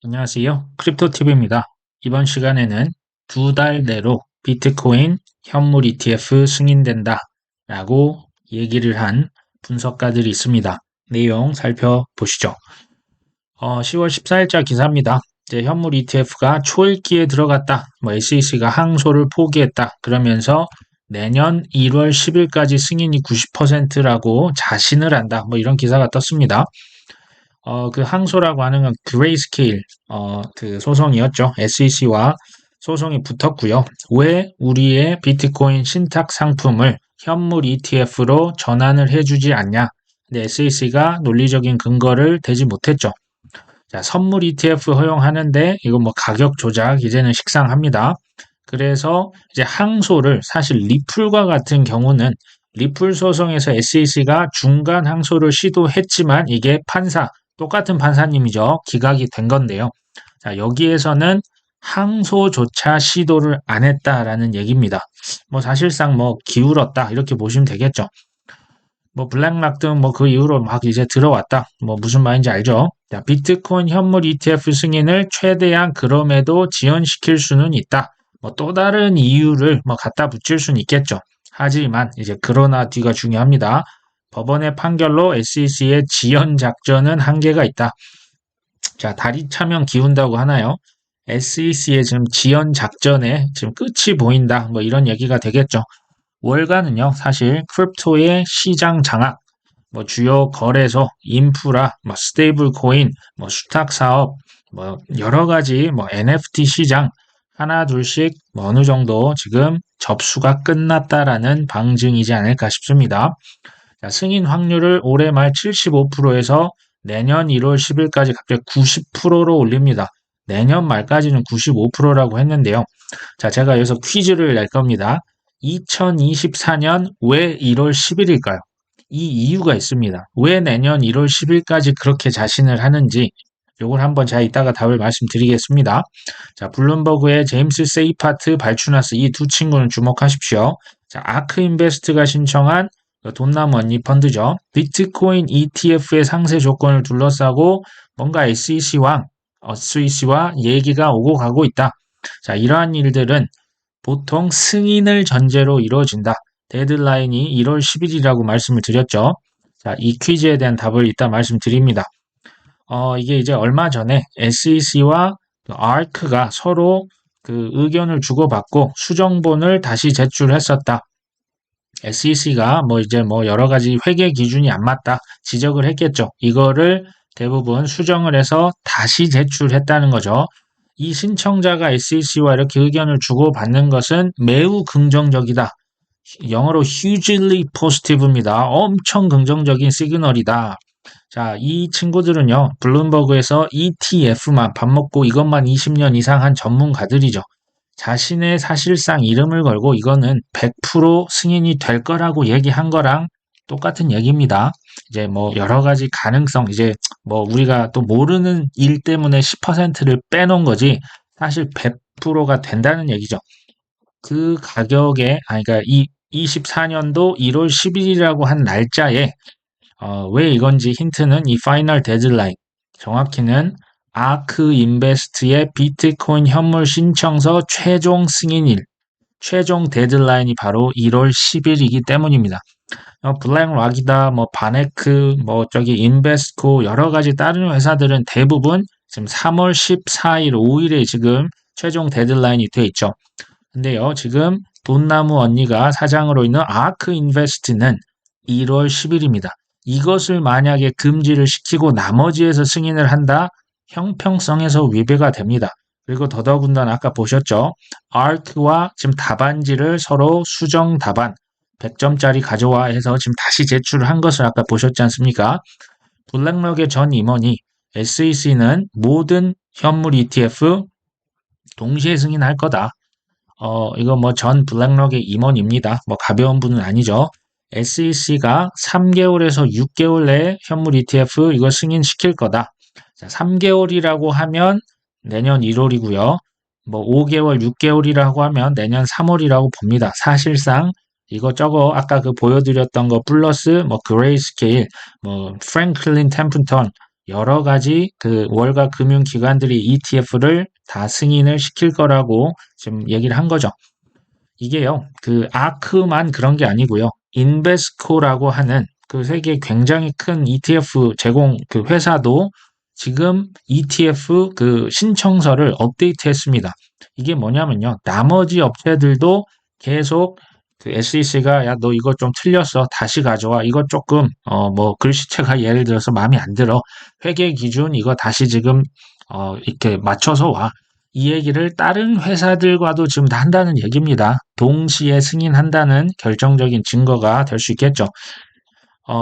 안녕하세요. 크립토TV입니다. 이번 시간에는 두 달 내로 비트코인 현물 ETF 승인된다 라고 얘기를 한 분석가들이 있습니다. 내용 살펴보시죠. 10월 14일자 기사입니다. 이제 현물 ETF가 초읽기에 들어갔다. SEC가 항소를 포기했다. 그러면서 내년 1월 10일까지 승인이 90%라고 자신을 한다. 이런 기사가 떴습니다. 그 항소라고 하는 건 그레이스케일 그 소송이었죠. SEC와 소송이 붙었고요. 왜 우리의 비트코인 신탁 상품을 현물 ETF로 전환을 해주지 않냐? 근데 SEC가 논리적인 근거를 대지 못했죠. 자, 선물 ETF 허용하는데 이거 가격 조작 이제는 식상합니다. 그래서 이제 항소를 사실 리플과 같은 경우는 리플 소송에서 SEC가 중간 항소를 시도했지만 이게 똑같은 판사님이죠. 기각이 된 건데요. 자, 여기에서는 항소조차 시도를 안 했다라는 얘기입니다. 사실상 기울었다 이렇게 보시면 되겠죠. 블랙락 등 그 이후로 막 이제 들어왔다. 무슨 말인지 알죠? 자, 비트코인 현물 ETF 승인을 최대한 그럼에도 지연시킬 수는 있다. 또 다른 이유를 갖다 붙일 수는 있겠죠. 하지만 이제 그러나 뒤가 중요합니다. 법원의 판결로 SEC의 지연 작전은 한계가 있다. 자, 다리 차면 기운다고 하나요? SEC의 지금 지연 작전에 지금 끝이 보인다. 이런 얘기가 되겠죠. 월가는요, 사실 크립토의 시장 장악, 주요 거래소, 인프라, 스테이블 코인, 수탁 사업, 여러 가지 NFT 시장 하나 둘씩 어느 정도 지금 접수가 끝났다라는 방증이지 않을까 싶습니다. 자, 승인 확률을 올해 말 75%에서 내년 1월 10일까지 갑자기 90%로 올립니다. 내년 말까지는 95%라고 했는데요. 자, 제가 여기서 퀴즈를 낼 겁니다. 2024년 왜 1월 10일일까요? 이 이유가 있습니다. 왜 내년 1월 10일까지 그렇게 자신을 하는지 요걸 한번 제가 이따가 답을 말씀드리겠습니다. 자, 블룸버그의 제임스 세이파트, 발추나스 이 두 친구는 주목하십시오. 자, 아크 인베스트가 신청한 돈나무 언니 펀드죠. 비트코인 ETF의 상세 조건을 둘러싸고 뭔가 SEC와 얘기가 오고 가고 있다. 자, 이러한 일들은 보통 승인을 전제로 이루어진다. 데드라인이 1월 10일이라고 말씀을 드렸죠. 자, 이 퀴즈에 대한 답을 이따 말씀드립니다. 이게 이제 얼마 전에 SEC와 ARK가 서로 그 의견을 주고받고 수정본을 다시 제출했었다. SEC가 여러 가지 회계 기준이 안 맞다 지적을 했겠죠. 이거를 대부분 수정을 해서 다시 제출했다는 거죠. 이 신청자가 SEC와 이렇게 의견을 주고받는 것은 매우 긍정적이다. 영어로 hugely positive입니다. 엄청 긍정적인 시그널이다. 자, 이 친구들은요, 블룸버그에서 ETF만 밥 먹고 이것만 20년 이상 한 전문가들이죠. 자신의 사실상 이름을 걸고 이거는 100% 승인이 될 거라고 얘기한 거랑 똑같은 얘기입니다. 이제 여러 가지 가능성, 이제 우리가 또 모르는 일 때문에 10%를 빼놓은 거지, 사실 100%가 된다는 얘기죠. 그 가격에, 그러니까 이 24년도 1월 10일이라고 한 날짜에, 왜 이건지 힌트는 이 파이널 데드라인. 정확히는 아크 인베스트의 비트코인 현물 신청서 최종 승인일, 최종 데드라인이 바로 1월 10일이기 때문입니다. 블랙락이다, 바네크, 인베스코, 여러 가지 다른 회사들은 대부분 지금 3월 14일, 5일에 지금 최종 데드라인이 돼 있죠. 근데요, 지금 돈나무 언니가 사장으로 있는 아크 인베스트는 1월 10일입니다. 이것을 만약에 금지를 시키고 나머지에서 승인을 한다? 형평성에서 위배가 됩니다. 그리고 더더군다나 아까 보셨죠? ARK와 지금 답안지를 서로 수정 답안 100점짜리 가져와 해서 지금 다시 제출을 한 것을 아까 보셨지 않습니까? 블랙록의 전 임원이 SEC는 모든 현물 ETF 동시에 승인할 거다. 이거 전 블랙록의 임원입니다. 가벼운 분은 아니죠. SEC가 3개월에서 6개월 내에 현물 ETF 이거 승인시킬 거다. 자, 3개월이라고 하면 내년 1월이고요. 5개월, 6개월이라고 하면 내년 3월이라고 봅니다. 사실상 이것저것 아까 그 보여드렸던 거 플러스 그레이스케일, 프랭클린 템플턴 여러 가지 그 월가 금융기관들이 ETF를 다 승인을 시킬 거라고 지금 얘기를 한 거죠. 이게요, 그 아크만 그런 게 아니고요. 인베스코라고 하는 그 세계 굉장히 큰 ETF 제공 그 회사도 지금 ETF 그 신청서를 업데이트했습니다. 이게 뭐냐면요. 나머지 업체들도 계속 그 SEC가 야, 너 이거 좀 틀렸어. 다시 가져와. 이거 조금 뭐 글씨체가 예를 들어서 마음에 안 들어. 회계 기준 이거 다시 지금 이렇게 맞춰서 와. 이 얘기를 다른 회사들과도 지금 다 한다는 얘기입니다. 동시에 승인한다는 결정적인 증거가 될 수 있겠죠.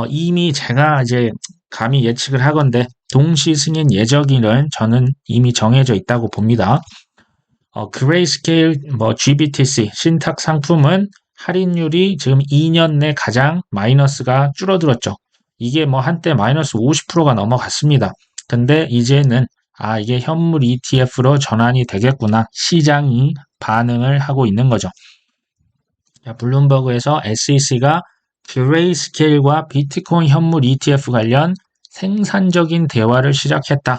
이미 제가 이제 감히 예측을 하건대 동시 승인 예정일은 저는 이미 정해져 있다고 봅니다. 그레이스케일 뭐 GBTC 신탁 상품은 할인율이 지금 2년 내 가장 마이너스가 줄어들었죠. 이게 뭐 한때 마이너스 50%가 넘어갔습니다. 근데 이제는 이게 현물 ETF로 전환이 되겠구나. 시장이 반응을 하고 있는 거죠. 자, 블룸버그에서 SEC가 그레이스케일과 비트코인 현물 ETF 관련 생산적인 대화를 시작했다.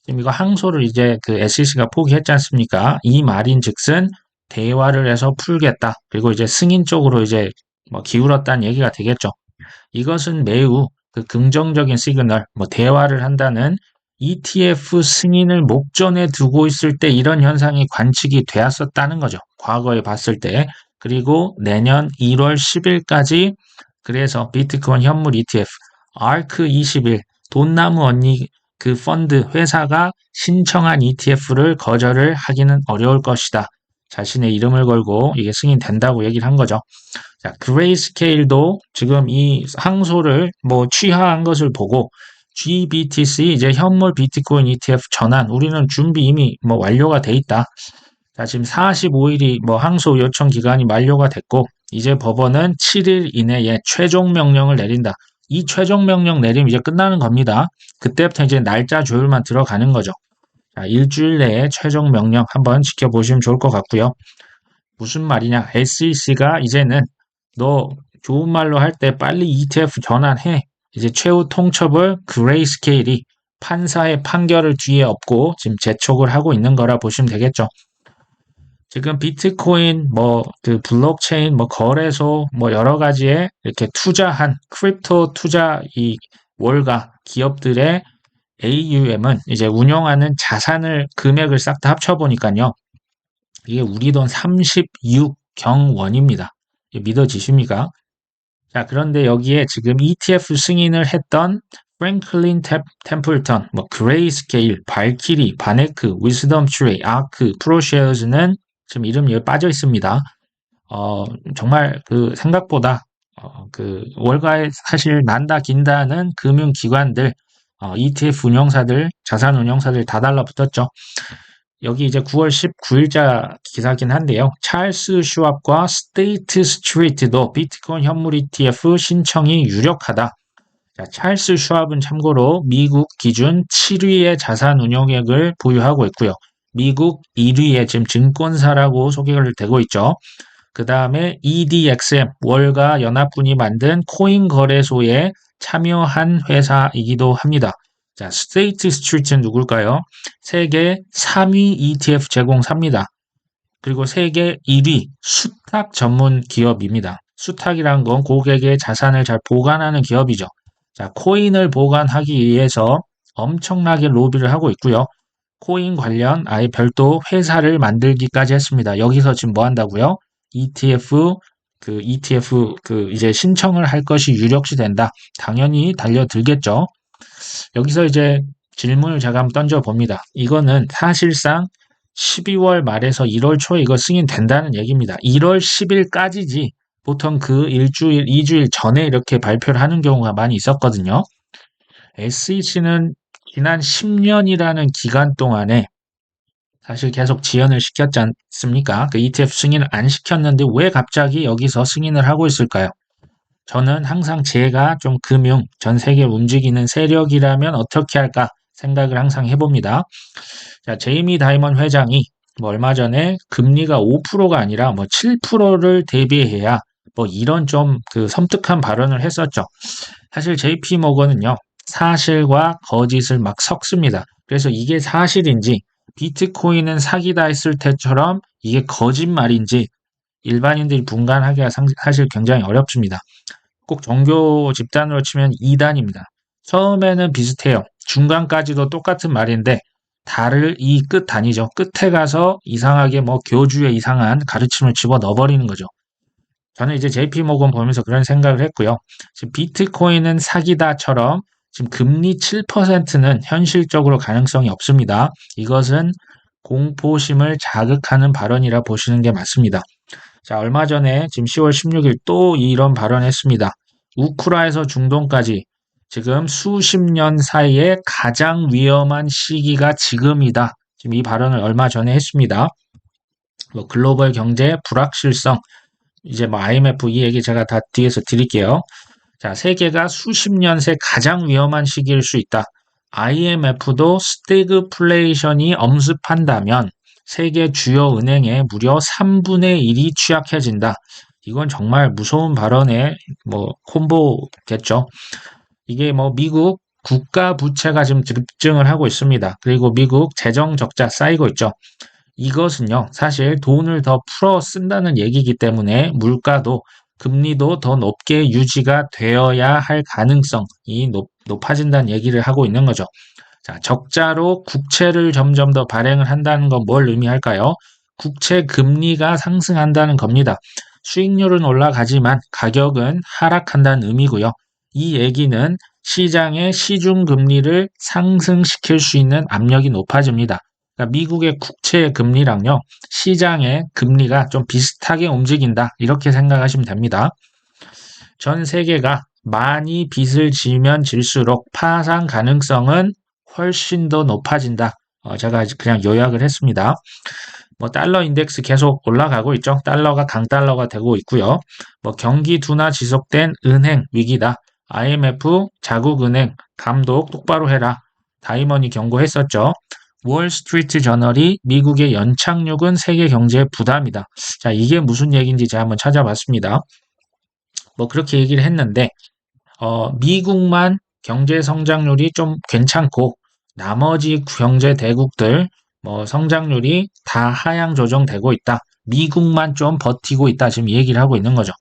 지금 이거 항소를 이제 그 SEC가 포기했지 않습니까? 이 말인즉슨 대화를 해서 풀겠다. 그리고 이제 승인 쪽으로 이제 뭐 기울었다는 얘기가 되겠죠. 이것은 매우 그 긍정적인 시그널, 뭐 대화를 한다는 ETF 승인을 목전에 두고 있을 때 이런 현상이 관측이 되었었다는 거죠. 과거에 봤을 때. 그리고 내년 1월 10일까지 그래서 비트코인 현물 ETF, ARK21, 돈나무 언니 그 펀드 회사가 신청한 ETF를 거절을 하기는 어려울 것이다. 자신의 이름을 걸고 이게 승인된다고 얘기를 한 거죠. 자, 그레이스케일도 지금 이 항소를 뭐 취하한 것을 보고 GBTC 이제 현물 비트코인 ETF 전환 우리는 준비 이미 뭐 완료가 돼 있다. 자, 지금 45일이 뭐 항소 요청 기간이 만료가 됐고 이제 법원은 7일 이내에 최종 명령을 내린다. 이 최종 명령 내리면 이제 끝나는 겁니다. 그때부터 이제 날짜 조율만 들어가는 거죠. 자, 일주일 내에 최종 명령 한번 지켜보시면 좋을 것 같고요. 무슨 말이냐? SEC가 이제는 너 좋은 말로 할 때 빨리 ETF 전환해. 이제 최후 통첩을 그레이스케일이 판사의 판결을 뒤에 업고 지금 재촉을 하고 있는 거라 보시면 되겠죠. 지금 비트코인, 뭐, 그 블록체인, 뭐, 거래소, 뭐, 여러 가지에 이렇게 투자한 크립토 투자 이 월가 기업들의 AUM은 이제 운영하는 자산을 금액을 싹 다 합쳐보니까요. 이게 우리 돈 36경 원입니다. 믿어지십니까? 자, 그런데 여기에 지금 ETF 승인을 했던 프랭클린 템플턴, 뭐 그레이스케일, 발키리, 바네크, 위즈덤 트리, 아크, 프로쉐어즈는 지금 이름이 여기 빠져 있습니다. 정말 그 생각보다 그 월가에 사실 난다 긴다는 금융기관들, ETF 운영사들, 자산 운영사들 다 달라붙었죠. 여기 이제 9월 19일자 기사긴 한데요. 찰스 슈왑과 스테이트 스트리트도 비트코인 현물 ETF 신청이 유력하다. 자, 찰스 슈왑은 참고로 미국 기준 7위의 자산 운용액을 보유하고 있고요. 미국 1위의 지금 증권사라고 소개가 되고 있죠. 그 다음에 EDXM 월가 연합군이 만든 코인 거래소에 참여한 회사이기도 합니다. 자, 스테이트 스트리트는 누굴까요? 세계 3위 ETF 제공사입니다. 그리고 세계 1위 수탁 전문 기업입니다. 수탁이란 건 고객의 자산을 잘 보관하는 기업이죠. 자, 코인을 보관하기 위해서 엄청나게 로비를 하고 있고요. 코인 관련 아예 별도 회사를 만들기까지 했습니다. 여기서 지금 뭐 한다고요? ETF 이제 신청을 할 것이 유력시 된다. 당연히 달려들겠죠. 여기서 이제 질문을 제가 한번 던져봅니다. 이거는 사실상 12월 말에서 1월 초에 이거 승인된다는 얘기입니다. 1월 10일까지지 보통 그 일주일, 2주일 전에 이렇게 발표를 하는 경우가 많이 있었거든요. SEC는 지난 10년이라는 기간 동안에 사실 계속 지연을 시켰지 않습니까? 그 ETF 승인을 안 시켰는데 왜 갑자기 여기서 승인을 하고 있을까요? 저는 항상 제가 좀 전 세계 움직이는 세력이라면 어떻게 할까 생각을 항상 해봅니다. 자, 제이미 다이먼 회장이 뭐 얼마 전에 금리가 5%가 아니라 뭐 7%를 대비해야 뭐 이런 좀 그 섬뜩한 발언을 했었죠. 사실 JP 모건은요, 사실과 거짓을 막 섞습니다. 그래서 이게 사실인지 비트코인은 사기다 했을 때처럼 이게 거짓말인지 일반인들이 분간하기가 사실 굉장히 어렵습니다. 꼭 종교 집단으로 치면 2단입니다. 처음에는 비슷해요. 중간까지도 똑같은 말인데 달을 이 끝 단위죠. 끝에 가서 이상하게 뭐 교주의 이상한 가르침을 집어 넣어버리는 거죠. 저는 이제 JP 모건 보면서 그런 생각을 했고요. 지금 비트코인은 사기다처럼 지금 금리 7%는 현실적으로 가능성이 없습니다. 이것은 공포심을 자극하는 발언이라 보시는 게 맞습니다. 자, 얼마 전에 지금 10월 16일 또 이런 발언했습니다. 우크라에서 중동까지 지금 수십 년 사이에 가장 위험한 시기가 지금이다. 지금 이 발언을 얼마 전에 했습니다. 뭐 글로벌 경제 불확실성, 이제 뭐 IMF 이 얘기 제가 다 뒤에서 드릴게요. 자, 세계가 수십 년 새 가장 위험한 시기일 수 있다. IMF도 스태그플레이션이 엄습한다면 세계 주요 은행의 무려 3분의 1이 취약해진다. 이건 정말 무서운 발언의 뭐 콤보겠죠. 이게 뭐 미국 국가 부채가 지금 급증을 하고 있습니다. 그리고 미국 재정 적자 쌓이고 있죠. 이것은요, 사실 돈을 더 풀어 쓴다는 얘기이기 때문에 물가도 금리도 더 높게 유지가 되어야 할 가능성이 높아진다는 얘기를 하고 있는 거죠. 자, 적자로 국채를 점점 더 발행을 한다는 건 뭘 의미할까요? 국채 금리가 상승한다는 겁니다. 수익률은 올라가지만 가격은 하락한다는 의미고요. 이 얘기는 시장의 시중 금리를 상승시킬 수 있는 압력이 높아집니다. 그러니까 미국의 국채 금리랑요, 시장의 금리가 좀 비슷하게 움직인다. 이렇게 생각하시면 됩니다. 전 세계가 많이 빚을 지면 질수록 파산 가능성은 훨씬 더 높아진다. 제가 그냥 요약을 했습니다. 뭐 달러 인덱스 계속 올라가고 있죠. 달러가 강달러가 되고 있고요. 뭐 경기 둔화 지속된 은행 위기다. IMF, 자국은행 감독 똑바로 해라. 다이먼이 경고했었죠. 월스트리트 저널이 미국의 연착륙은 세계 경제의 부담이다. 자, 이게 무슨 얘기인지 제가 한번 찾아봤습니다. 뭐 그렇게 얘기를 했는데 미국만 경제 성장률이 좀 괜찮고 나머지 경제 대국들 뭐 성장률이 다 하향 조정되고 있다. 미국만 좀 버티고 있다. 지금 얘기를 하고 있는 거죠.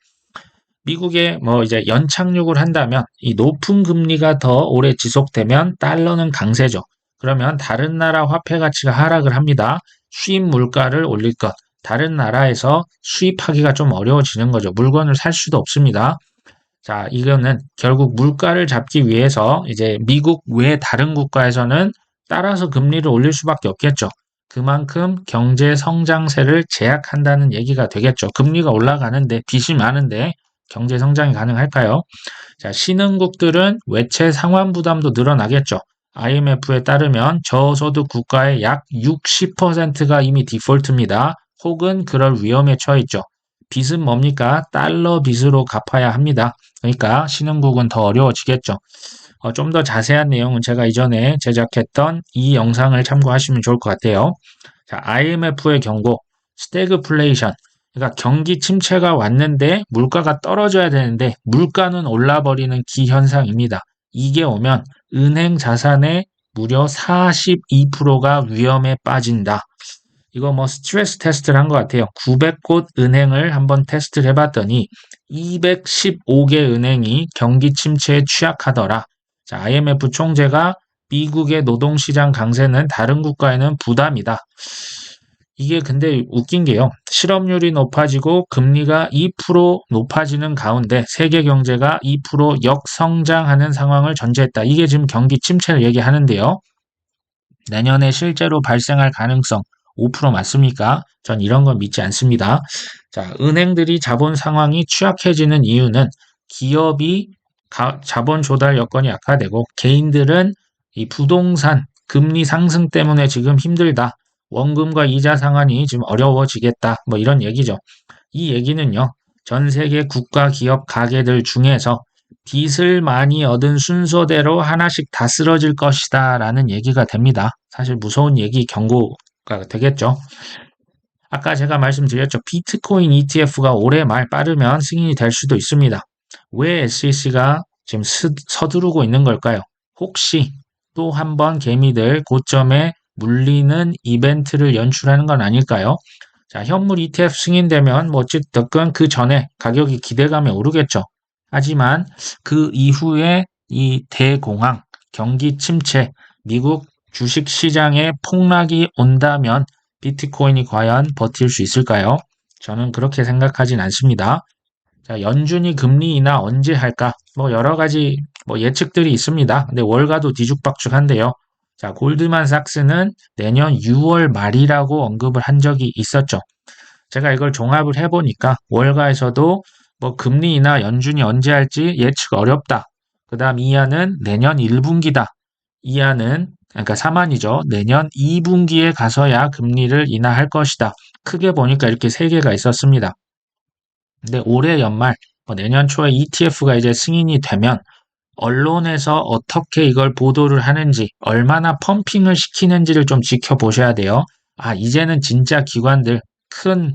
미국에 뭐 이제 연착륙을 한다면 이 높은 금리가 더 오래 지속되면 달러는 강세죠. 그러면 다른 나라 화폐 가치가 하락을 합니다. 수입 물가를 올릴 것. 다른 나라에서 수입하기가 좀 어려워지는 거죠. 물건을 살 수도 없습니다. 자, 이거는 결국 물가를 잡기 위해서 이제 미국 외 다른 국가에서는 따라서 금리를 올릴 수밖에 없겠죠. 그만큼 경제 성장세를 제약한다는 얘기가 되겠죠. 금리가 올라가는데 빚이 많은데 경제 성장이 가능할까요? 자, 신흥국들은 외채 상환 부담도 늘어나겠죠. IMF에 따르면 저소득 국가의 약 60%가 이미 디폴트입니다. 혹은 그럴 위험에 처해 있죠. 빚은 뭡니까? 달러 빚으로 갚아야 합니다. 그러니까 신흥국은 더 어려워지겠죠. 좀 더 자세한 내용은 제가 이전에 제작했던 이 영상을 참고하시면 좋을 것 같아요. 자, IMF의 경고, 스태그플레이션. 그러니까 경기 침체가 왔는데 물가가 떨어져야 되는데 물가는 올라버리는 기현상입니다. 이게 오면 은행 자산의 무려 42%가 위험에 빠진다. 이거 뭐 스트레스 테스트를 한 것 같아요. 900곳 은행을 한번 테스트를 해봤더니 215개 은행이 경기 침체에 취약하더라. 자, IMF 총재가 미국의 노동시장 강세는 다른 국가에는 부담이다. 이게 근데 웃긴 게요. 실업률이 높아지고 금리가 2% 높아지는 가운데 세계 경제가 2% 역성장하는 상황을 전제했다. 이게 지금 경기 침체를 얘기하는데요. 내년에 실제로 발생할 가능성 5% 맞습니까? 전 이런 건 믿지 않습니다. 자, 은행들이 자본 상황이 취약해지는 이유는 기업이 자본 조달 여건이 악화되고 개인들은 이 부동산 금리 상승 때문에 지금 힘들다. 원금과 이자 상환이 지금 어려워지겠다. 뭐 이런 얘기죠. 이 얘기는요. 전 세계 국가 기업 가게들 중에서 빚을 많이 얻은 순서대로 하나씩 다 쓰러질 것이다 라는 얘기가 됩니다. 사실 무서운 얘기 경고가 되겠죠. 아까 제가 말씀드렸죠. 비트코인 ETF가 올해 말 빠르면 승인이 될 수도 있습니다. 왜 SEC가 지금 서두르고 있는 걸까요? 혹시 또 한 번 개미들 고점에 물리는 이벤트를 연출하는 건 아닐까요? 자, 현물 ETF 승인되면 뭐 어쨌든 그 전에 가격이 기대감에 오르겠죠. 하지만 그 이후에 이 대공황, 경기 침체, 미국 주식 시장에 폭락이 온다면 비트코인이 과연 버틸 수 있을까요? 저는 그렇게 생각하진 않습니다. 자, 연준이 금리 인하 언제 할까? 뭐 여러 가지 뭐 예측들이 있습니다. 근데 월가도 뒤죽박죽한데요. 자, 골드만삭스는 내년 6월 말이라고 언급을 한 적이 있었죠. 제가 이걸 종합을 해보니까 월가에서도 뭐 금리 인하 연준이 언제 할지 예측 어렵다. 그 다음 이하는 내년 1분기다. 이하는 그러니까 3한이죠. 내년 2분기에 가서야 금리를 인하할 것이다. 크게 보니까 이렇게 세 개가 있었습니다. 근데 올해 연말, 내년 초에 ETF가 이제 승인이 되면 언론에서 어떻게 이걸 보도를 하는지, 얼마나 펌핑을 시키는지를 좀 지켜보셔야 돼요. 아, 이제는 진짜 기관들, 큰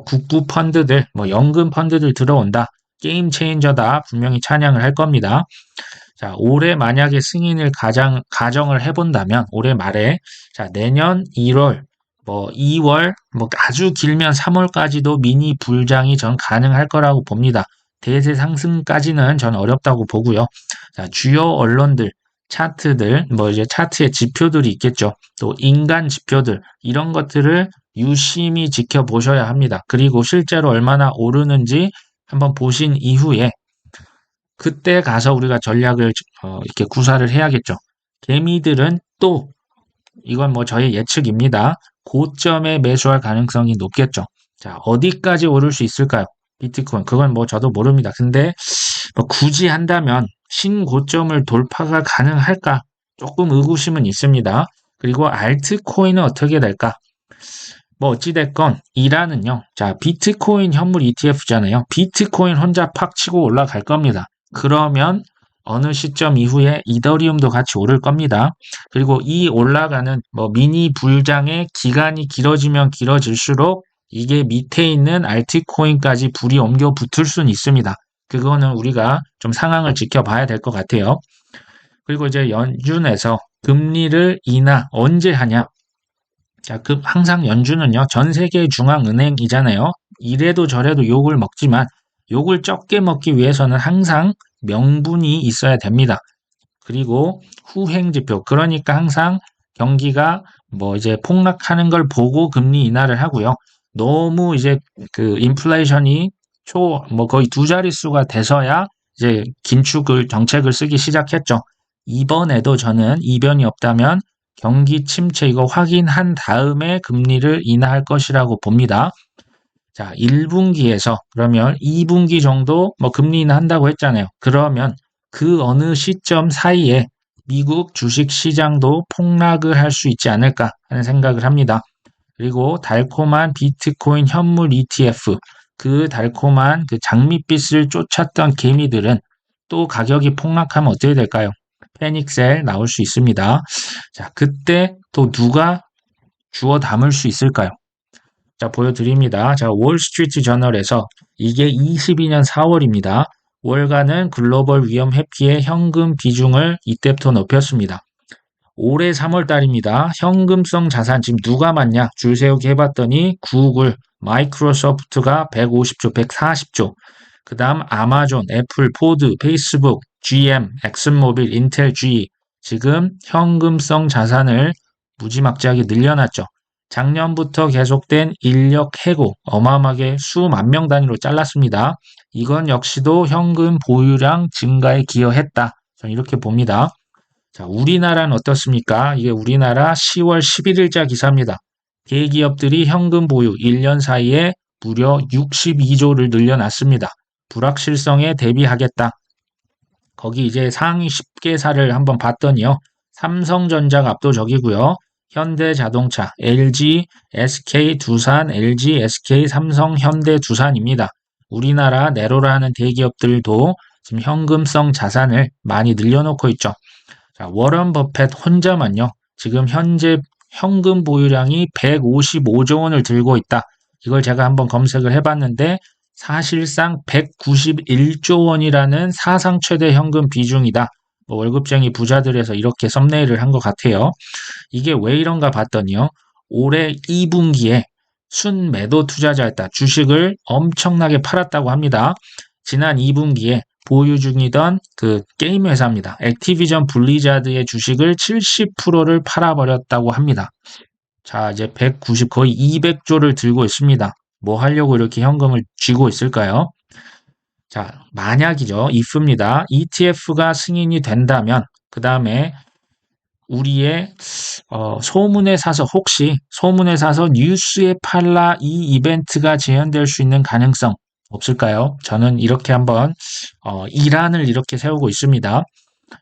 국부 펀드들, 연금 펀드들 들어온다. 게임 체인저다. 분명히 찬양을 할 겁니다. 자, 올해 만약에 승인을 가정을 해본다면, 올해 말에, 자, 내년 1월, 2월, 아주 길면 3월까지도 미니 불장이 전 가능할 거라고 봅니다. 대세 상승까지는 전 어렵다고 보고요. 자, 주요 언론들, 차트들, 이제 차트의 지표들이 있겠죠. 또 인간 지표들, 이런 것들을 유심히 지켜보셔야 합니다. 그리고 실제로 얼마나 오르는지 한번 보신 이후에 그때 가서 우리가 전략을 이렇게 구사를 해야겠죠. 개미들은 또 이건 저의 예측입니다. 고점에 매수할 가능성이 높겠죠. 자, 어디까지 오를 수 있을까요? 비트코인. 그건 저도 모릅니다. 근데 굳이 한다면 신고점을 돌파가 가능할까? 조금 의구심은 있습니다. 그리고 알트코인은 어떻게 될까? 어찌됐건 이란은요. 자, 비트코인 현물 ETF잖아요. 비트코인 혼자 팍 치고 올라갈 겁니다. 그러면 어느 시점 이후에 이더리움도 같이 오를 겁니다. 그리고 이 올라가는 미니 불장의 기간이 길어지면 길어질수록 이게 밑에 있는 알트코인까지 불이 옮겨 붙을 수는 있습니다. 그거는 우리가 좀 상황을 지켜봐야 될 것 같아요. 그리고 이제 연준에서 금리를 인하 언제 하냐? 자, 항상 연준은요, 전 세계 중앙은행이잖아요. 이래도 저래도 욕을 먹지만 욕을 적게 먹기 위해서는 항상 명분이 있어야 됩니다. 그리고 후행지표, 그러니까 항상 경기가 이제 폭락하는 걸 보고 금리 인하를 하고요. 너무 이제 그 인플레이션이 거의 두 자릿수가 돼서야 이제 정책을 쓰기 시작했죠. 이번에도 저는 이변이 없다면 경기 침체 이거 확인한 다음에 금리를 인하할 것이라고 봅니다. 자, 1분기에서 그러면 2분기 정도 금리 인하한다고 했잖아요. 그러면 그 어느 시점 사이에 미국 주식 시장도 폭락을 할 수 있지 않을까 하는 생각을 합니다. 그리고 달콤한 비트코인 현물 ETF, 그 달콤한 그 장밋빛을 쫓았던 개미들은 또 가격이 폭락하면 어떻게 될까요? 패닉셀 나올 수 있습니다. 자, 그때 또 누가 주워 담을 수 있을까요? 자, 보여드립니다. 자, 월스트리트 저널에서 이게 22년 4월입니다. 월가는 글로벌 위험 회피의 현금 비중을 이때부터 높였습니다. 올해 3월 달입니다. 현금성 자산 지금 누가 많냐? 줄 세우기 해봤더니 구글, 마이크로소프트가 150조, 140조. 그 다음 아마존, 애플, 포드, 페이스북, GM, 엑슨모빌, 인텔, GE. 지금 현금성 자산을 무지막지하게 늘려놨죠. 작년부터 계속된 인력 해고 어마어마하게 수만 명 단위로 잘랐습니다. 이건 역시도 현금 보유량 증가에 기여했다. 저는 이렇게 봅니다. 자, 우리나라는 어떻습니까? 이게 우리나라 10월 11일자 기사입니다. 대기업들이 현금 보유 1년 사이에 무려 62조를 늘려놨습니다. 불확실성에 대비하겠다. 거기 이제 상위 10개사를 한번 봤더니요. 삼성전자가 압도적이고요. 현대자동차, LG, SK, 두산, LG, SK, 삼성, 현대, 두산입니다. 우리나라 내로라는 대기업들도 지금 현금성 자산을 많이 늘려놓고 있죠. 자, 워런 버핏 혼자만요. 지금 현재 현금 보유량이 155조 원을 들고 있다. 이걸 제가 한번 검색을 해봤는데 사실상 191조 원이라는 사상 최대 현금 비중이다. 뭐 월급쟁이 부자들에서 이렇게 썸네일을 한 것 같아요. 이게 왜 이런가 봤더니요. 올해 2분기에 순매도 투자자였다. 주식을 엄청나게 팔았다고 합니다. 지난 2분기에 보유 중이던 그 게임 회사입니다. 액티비전 블리자드의 주식을 70%를 팔아버렸다고 합니다. 자, 이제 190, 거의 200조를 들고 있습니다. 뭐 하려고 이렇게 현금을 쥐고 있을까요? 자, 만약이죠. if입니다. ETF가 승인이 된다면, 그 다음에 우리의 소문에 사서 혹시 소문에 사서 뉴스에 팔라 이 이벤트가 재현될 수 있는 가능성 없을까요? 저는 이렇게 한번 이란을 이렇게 세우고 있습니다.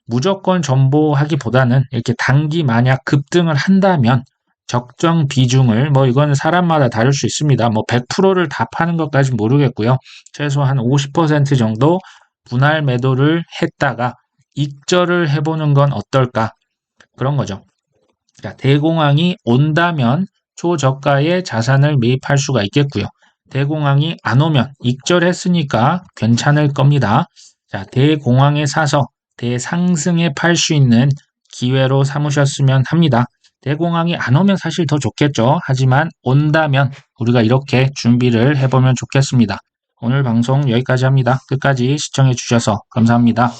무조건 전보하기보다는 이렇게 단기 만약 급등을 한다면 적정 비중을 뭐 이거는 사람마다 다를 수 있습니다. 뭐 100%를 다 파는 것까지 모르겠고요. 최소한 50% 정도 분할 매도를 했다가 익절을 해보는 건 어떨까? 그런 거죠. 자, 대공황이 온다면 초저가의 자산을 매입할 수가 있겠고요. 대공황이 안 오면 익절했으니까 괜찮을 겁니다. 자, 대공황에 사서 대상승에 팔 수 있는 기회로 삼으셨으면 합니다. 대공황이 안 오면 사실 더 좋겠죠. 하지만 온다면 우리가 이렇게 준비를 해보면 좋겠습니다. 오늘 방송 여기까지 합니다. 끝까지 시청해 주셔서 감사합니다.